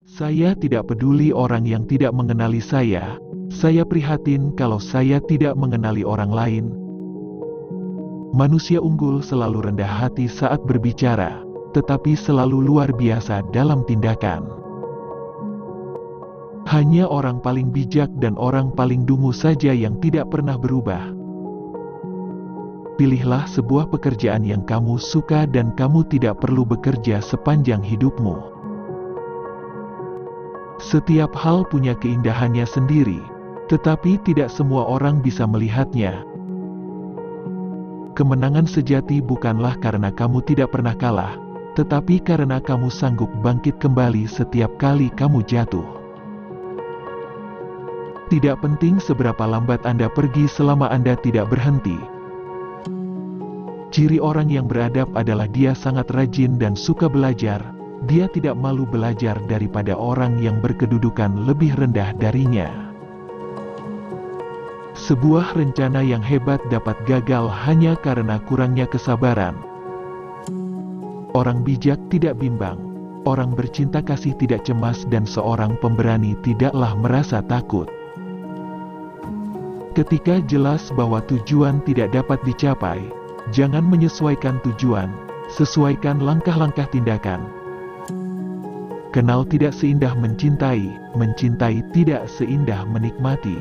Saya tidak peduli orang yang tidak mengenali saya prihatin kalau saya tidak mengenali orang lain. Manusia unggul selalu rendah hati saat berbicara, tetapi selalu luar biasa dalam tindakan. Hanya orang paling bijak dan orang paling dungu saja yang tidak pernah berubah. Pilihlah sebuah pekerjaan yang kamu suka dan kamu tidak perlu bekerja sepanjang hidupmu. Setiap hal punya keindahannya sendiri, tetapi tidak semua orang bisa melihatnya. Kemenangan sejati bukanlah karena kamu tidak pernah kalah, tetapi karena kamu sanggup bangkit kembali setiap kali kamu jatuh. Tidak penting seberapa lambat Anda pergi selama Anda tidak berhenti. Ciri orang yang beradab adalah dia sangat rajin dan suka belajar. Dia tidak malu belajar daripada orang yang berkedudukan lebih rendah darinya. Sebuah rencana yang hebat dapat gagal hanya karena kurangnya kesabaran. Orang bijak tidak bimbang. Orang bercinta kasih tidak cemas dan seorang pemberani tidaklah merasa takut. Ketika jelas bahwa tujuan tidak dapat dicapai, jangan menyesuaikan tujuan, sesuaikan langkah-langkah tindakan. Kenal tidak seindah mencintai, mencintai tidak seindah menikmati.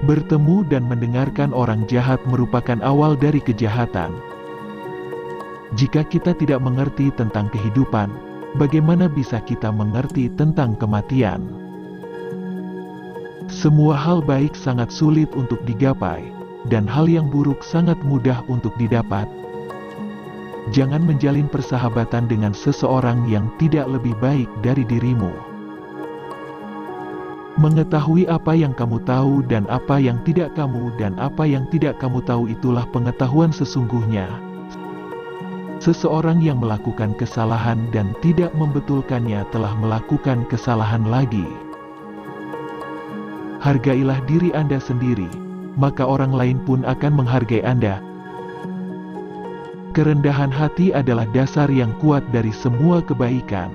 Bertemu dan mendengarkan orang jahat merupakan awal dari kejahatan. Jika kita tidak mengerti tentang kehidupan, bagaimana bisa kita mengerti tentang kematian? Semua hal baik sangat sulit untuk digapai, dan hal yang buruk sangat mudah untuk didapat. Jangan menjalin persahabatan dengan seseorang yang tidak lebih baik dari dirimu. Mengetahui apa yang kamu tahu dan apa yang tidak kamu tahu itulah pengetahuan sesungguhnya. Seseorang yang melakukan kesalahan dan tidak membetulkannya telah melakukan kesalahan lagi. Hargailah diri Anda sendiri, maka orang lain pun akan menghargai Anda. Kerendahan hati adalah dasar yang kuat dari semua kebaikan.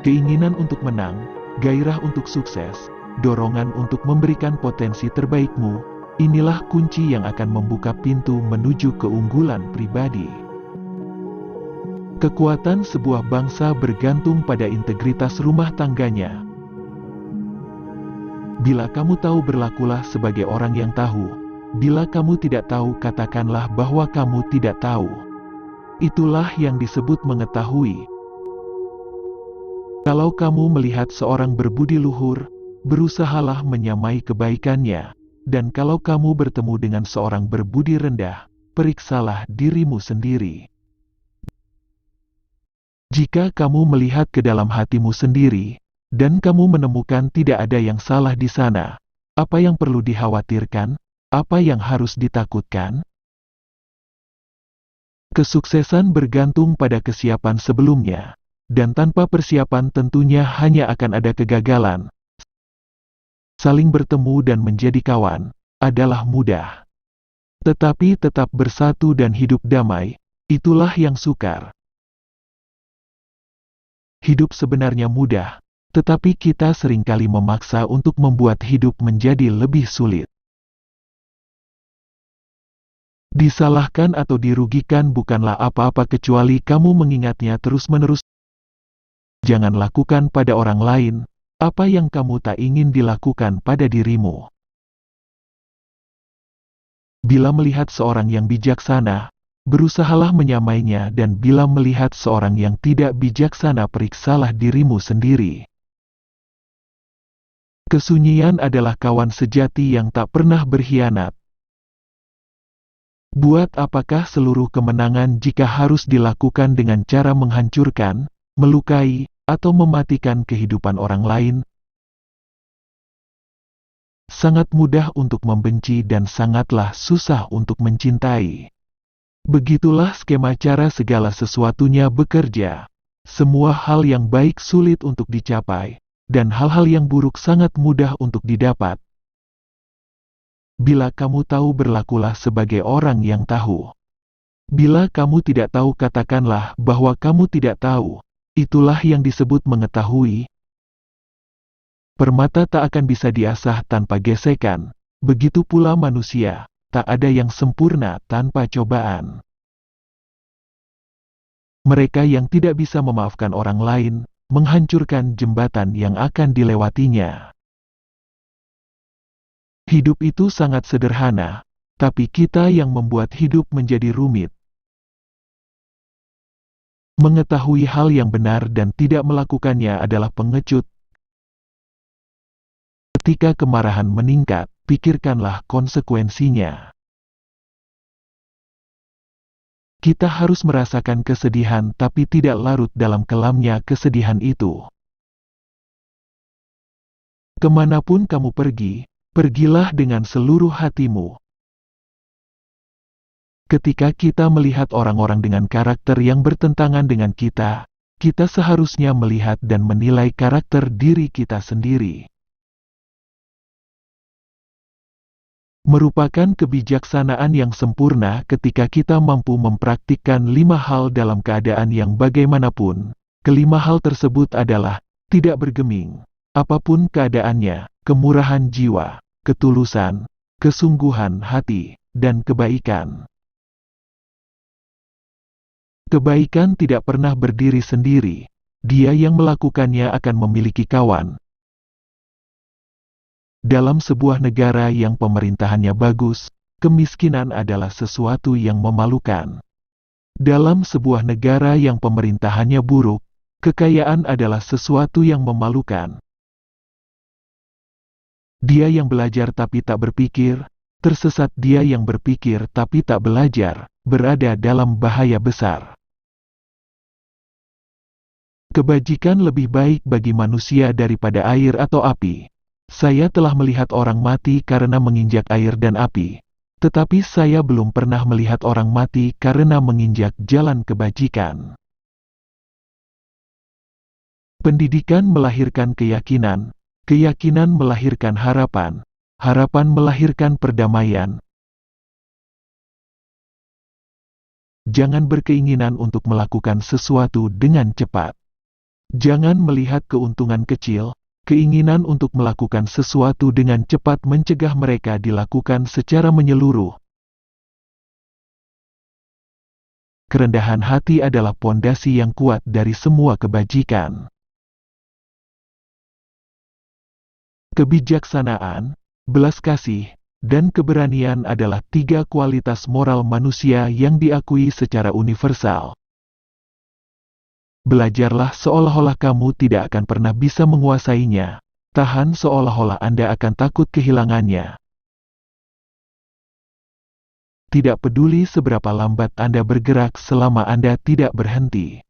Keinginan untuk menang, gairah untuk sukses, dorongan untuk memberikan potensi terbaikmu, inilah kunci yang akan membuka pintu menuju keunggulan pribadi. Kekuatan sebuah bangsa bergantung pada integritas rumah tangganya. Bila kamu tahu, berlakulah sebagai orang yang tahu. Bila kamu tidak tahu, katakanlah bahwa kamu tidak tahu. Itulah yang disebut mengetahui. Kalau kamu melihat seorang berbudi luhur, berusahalah menyamai kebaikannya. Dan kalau kamu bertemu dengan seorang berbudi rendah, periksalah dirimu sendiri. Jika kamu melihat ke dalam hatimu sendiri, dan kamu menemukan tidak ada yang salah di sana, apa yang perlu dikhawatirkan? Apa yang harus ditakutkan? Kesuksesan bergantung pada kesiapan sebelumnya, dan tanpa persiapan tentunya hanya akan ada kegagalan. Saling bertemu dan menjadi kawan adalah mudah. Tetapi tetap bersatu dan hidup damai, itulah yang sukar. Hidup sebenarnya mudah, tetapi kita seringkali memaksa untuk membuat hidup menjadi lebih sulit. Disalahkan atau dirugikan bukanlah apa-apa kecuali kamu mengingatnya terus-menerus. Jangan lakukan pada orang lain apa yang kamu tak ingin dilakukan pada dirimu. Bila melihat seorang yang bijaksana, berusahalah menyamainya, dan bila melihat seorang yang tidak bijaksana, periksalah dirimu sendiri. Kesunyian adalah kawan sejati yang tak pernah berkhianat. Buat apakah seluruh kemenangan jika harus dilakukan dengan cara menghancurkan, melukai, atau mematikan kehidupan orang lain? Sangat mudah untuk membenci dan sangatlah susah untuk mencintai. Begitulah skema cara segala sesuatunya bekerja. Semua hal yang baik sulit untuk dicapai, dan hal-hal yang buruk sangat mudah untuk didapat. Bila kamu tahu, berlakulah sebagai orang yang tahu. Bila kamu tidak tahu, katakanlah bahwa kamu tidak tahu. Itulah yang disebut mengetahui. Permata tak akan bisa diasah tanpa gesekan, begitu pula manusia, tak ada yang sempurna tanpa cobaan. Mereka yang tidak bisa memaafkan orang lain, menghancurkan jembatan yang akan dilewatinya. Hidup itu sangat sederhana, tapi kita yang membuat hidup menjadi rumit. Mengetahui hal yang benar dan tidak melakukannya adalah pengecut. Ketika kemarahan meningkat, pikirkanlah konsekuensinya. Kita harus merasakan kesedihan tapi tidak larut dalam kelamnya kesedihan itu. Kemanapun kamu pergi, pergilah dengan seluruh hatimu. Ketika kita melihat orang-orang dengan karakter yang bertentangan dengan kita, kita seharusnya melihat dan menilai karakter diri kita sendiri. Merupakan kebijaksanaan yang sempurna ketika kita mampu mempraktikkan 5 hal dalam keadaan yang bagaimanapun. Kelima hal tersebut adalah, tidak bergeming, apapun keadaannya, kemurahan jiwa, ketulusan, kesungguhan hati, dan kebaikan. Kebaikan tidak pernah berdiri sendiri, dia yang melakukannya akan memiliki kawan. Dalam sebuah negara yang pemerintahannya bagus, kemiskinan adalah sesuatu yang memalukan. Dalam sebuah negara yang pemerintahannya buruk, kekayaan adalah sesuatu yang memalukan. Dia yang belajar tapi tak berpikir, tersesat. Dia yang berpikir tapi tak belajar, berada dalam bahaya besar. Kebajikan lebih baik bagi manusia daripada air atau api. Saya telah melihat orang mati karena menginjak air dan api, tetapi saya belum pernah melihat orang mati karena menginjak jalan kebajikan. Pendidikan melahirkan keyakinan, keyakinan melahirkan harapan, harapan melahirkan perdamaian. Jangan berkeinginan untuk melakukan sesuatu dengan cepat. Jangan melihat keuntungan kecil, keinginan untuk melakukan sesuatu dengan cepat mencegah mereka dilakukan secara menyeluruh. Kerendahan hati adalah pondasi yang kuat dari semua kebajikan. Kebijaksanaan, belas kasih, dan keberanian adalah 3 kualitas moral manusia yang diakui secara universal. Belajarlah seolah-olah kamu tidak akan pernah bisa menguasainya. Tahan seolah-olah Anda akan takut kehilangannya. Tidak peduli seberapa lambat Anda bergerak selama Anda tidak berhenti.